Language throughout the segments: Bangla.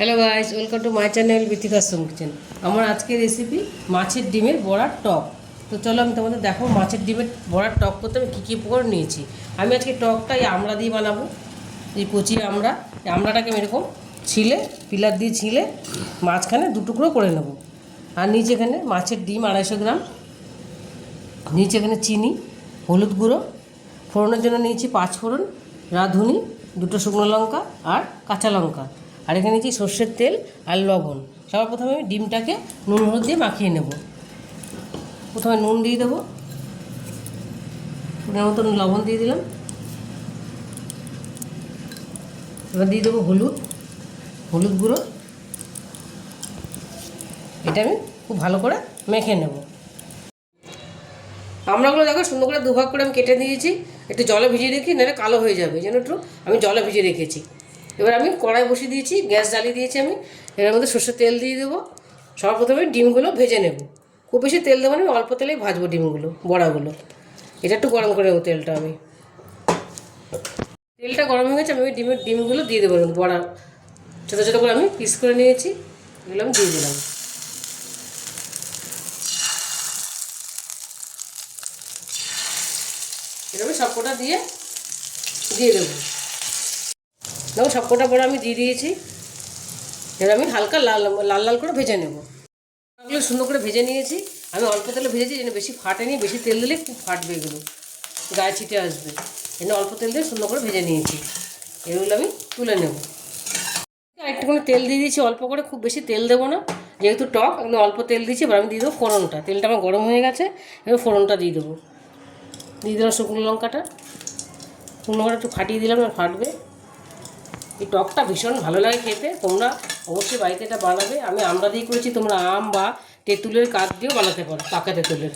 Hello guys, welcome to my channel Bithika kitchen. আমার আজকের রেসিপি মাছের ডিমের বড়ার টক। তো চলো আমি তোমাদের দেখো মাছের ডিমের বড়ার টক করতে আমি কী কী উপকরণ নিয়েছি। আমি আজকে টকটা এই আমড়া দিয়ে বানাবো। এই কচি আমড়া, এই আমড়াটাকে আমি এরকম ছিলে, পিলার দিয়ে ছিলে মাঝখানে দু টুকরো করে নেব। আর নিচে এখানে মাছের ডিম 250 গ্রাম, নিচে এখানে চিনি, হলুদ গুঁড়ো, ফোড়নের জন্য নিয়েছি 5 ফোড়ন, রাঁধুনি, 2টো শুকনো লঙ্কা আর কাঁচা লঙ্কা, আর এখানে নিয়েছি সর্ষের তেল আর লবণ। সবার প্রথমে আমি ডিমটাকে নুন হলুদ দিয়ে মাখিয়ে নেব। প্রথমে নুন দিয়ে দেবো, পরিমাণ মতো লবণ দিয়ে দিলাম। এবার দিয়ে দেবো হলুদ গুঁড়ো। এটা আমি খুব ভালো করে মেখে নেব। আমড়াগুলো দেখো সুন্দর করে দুভাগ করে আমি কেটে দিয়েছি। একটু জলে ভিজিয়ে রেখি, নাহলে কালো হয়ে যাবে, যেন একটু আমি জলে ভিজিয়ে রেখেছি। এবার আমি কড়াই বসিয়ে দিয়েছি, গ্যাস জ্বালিয়ে দিয়েছি আমি। এর মধ্যে সর্ষের তেল দিয়ে দেবো। সবার প্রথমে ডিমগুলো ভেজে নেব। খুব বেশি তেল দেবো না, আমি অল্প তেলেই ভাজবো ডিমগুলো, বড়াগুলো। এটা একটু গরম করে নেবো তেলটা। আমি তেলটা গরম হয়ে গেছে, আমি ডিমগুলো দিয়ে দেবো। বড়া ছোটো ছোটো করে আমি পিস করে নিয়েছি, এগুলো আমি দিয়ে দিলাম। এরকম সবকটা দিয়ে দেবো। দেখো সবকটা বড়া আমি দিয়ে দিয়েছি। এবার আমি হালকা লাল লাল করে ভেজে নেব। এগুলো সুন্দর করে ভেজে নিয়েছি। আমি অল্প তেলে ভেজেছি, যেন বেশি ফাটেনি। বেশি তেল দিলে খুব ফাটবে, এগুলো গায়ে ছিটে আসবে। এনে অল্প তেল দিয়ে সুন্দর করে ভেজে নিয়েছি। এগুলো আমি তুলে নেব। একটুখানি তেল দিয়ে দিয়েছি অল্প করে, খুব বেশি তেল দেবো না, যেহেতু টক একদম অল্প তেল দিয়েছি। এবার আমি দিয়ে দেবো ফোড়নটা। তেলটা আমার গরম হয়ে গেছে, এবার ফোড়নটা দিয়ে দেবো। দিয়ে দিলাম শুকনো লঙ্কাটা একটু ফাটিয়ে দিলাম, আর ফাটবে। এই টকটা ভীষণ ভালো লাগে খেতে। তোমরা অবশ্যই বাড়িতে এটা বানাবে। আমি আমড়া দিয়ে করেছি, তোমরা আম বা তেঁতুলের কাঠ দিয়েও বানাতে পারো, পাকা তেঁতুলের,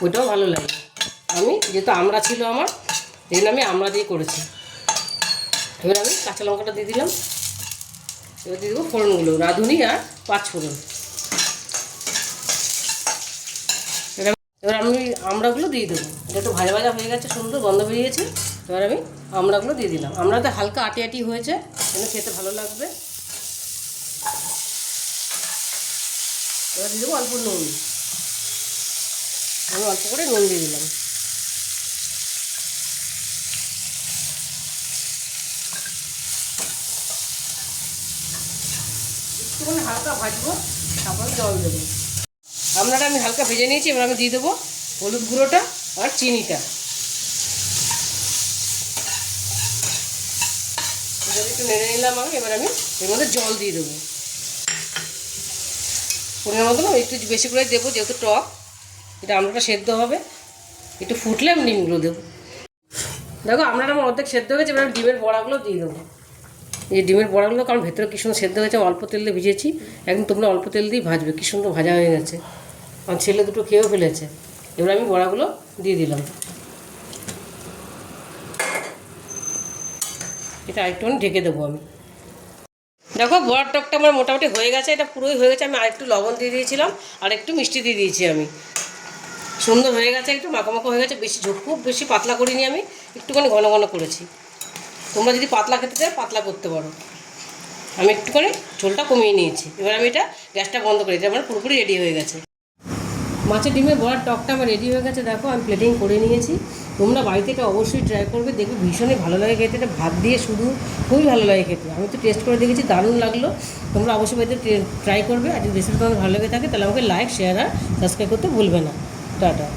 ওইটাও ভালো লাগে। আমি যেহেতু আমড়া ছিল আমার, এই জন্য আমি আমড়া দিয়ে করেছি। এবার আমি কাঁচা লঙ্কাটা দিয়ে দিলাম। এবার দিয়ে দেবো ফোড়নগুলো, রাঁধুনি আর 5 ফোড়ন। এবার আমি আমড়াগুলো দিয়ে দেবো। এটা একটু ভাজা ভাজা হয়ে গেছে, সুন্দর গন্ধ বেরিয়েছে। এবার আমি আমড়াগুলো দিয়ে দিলাম। আমড়াতে হালকা আটি আটি হয়েছে, যেন খেতে ভালো লাগবে। এবার দিয়ে দেবো অল্প নুন। আমি অল্প করে নুন দিয়ে দিলাম। একটুখানি হালকা ভাজবো, তারপরে জল দেবো। আমড়াটা আমি হালকা ভেজে নিয়েছি। এবার আমি দিয়ে দেবো হলুদ গুঁড়োটা আর চিনিটা। এবার একটু নেড়ে নিলাম আমি। এবার আমি এর মধ্যে জল দিয়ে দেবো পরিমাণ মতো। একটু বেশি করে দেবো, যেহেতু টক। এটা আমড়াটা সেদ্ধ হবে, একটু ফুটলে আমি ডিমগুলো দেবো। দেখো আমড়াটা আমার অর্ধেক সেদ্ধ হয়ে গেছে। এবার আমি ডিমের বড়াগুলো দিয়ে দেবো। এই ডিমের বড়াগুলো, কারণ ভেতরে কী সুন্দর সেদ্ধ হয়েছে, অল্প তেল দিয়ে ভিজেছি। একদম তোমরা অল্প তেল দিয়েই ভাজবে, কী সুন্দর ভাজা হয়ে গেছে। আমার ছেলে দুটো খেয়েও ফেলেছে। এবার আমি বড়াগুলো দিয়ে দিলাম। এটা আরেকটুখানি ঢেকে দেবো আমি। দেখো বড়ার টকটা আমার মোটামুটি হয়ে গেছে, এটা পুরোই হয়ে গেছে। আমি আরেকটু লবণ দিয়ে দিয়েছিলাম, আর একটু মিষ্টি দিয়ে দিয়েছি আমি। সুন্দর হয়ে গেছে, একটু মাখামাখা হয়ে গেছে। বেশি খুব বেশি পাতলা করিনি আমি, একটুখানি ঘন ঘন করেছি। তোমরা যদি পাতলা খেতে চাও পাতলা করতে পারো। আমি একটুখানি ঝোলটা কমিয়ে নিয়েছি। এবার আমি এটা গ্যাসটা বন্ধ করে, এটা আমার পুরোপুরি রেডি হয়ে গেছে। মাছের ডিমের বড়ার টকটা আমার রেডি হয়ে গেছে। দেখো আমি প্লেটিং করে নিয়েছি। তোমরা বাড়িতে এটা অবশ্যই ট্রাই করবে, দেখবে ভীষণই ভালো লাগে খেতে। এটা ভাত দিয়ে শুধু খুবই ভালো লাগে খেতে। আমি তো টেস্ট করে দেখেছি, দারুণ লাগলো। তোমরা অবশ্যই বাড়িতে ট্রাই করবে। আর যদি রেসিপি তোমাদের ভালো লেগে থাকে, তাহলে আমাকে লাইক, শেয়ার আর সাবস্ক্রাইব করতে ভুলবে না। টাটা।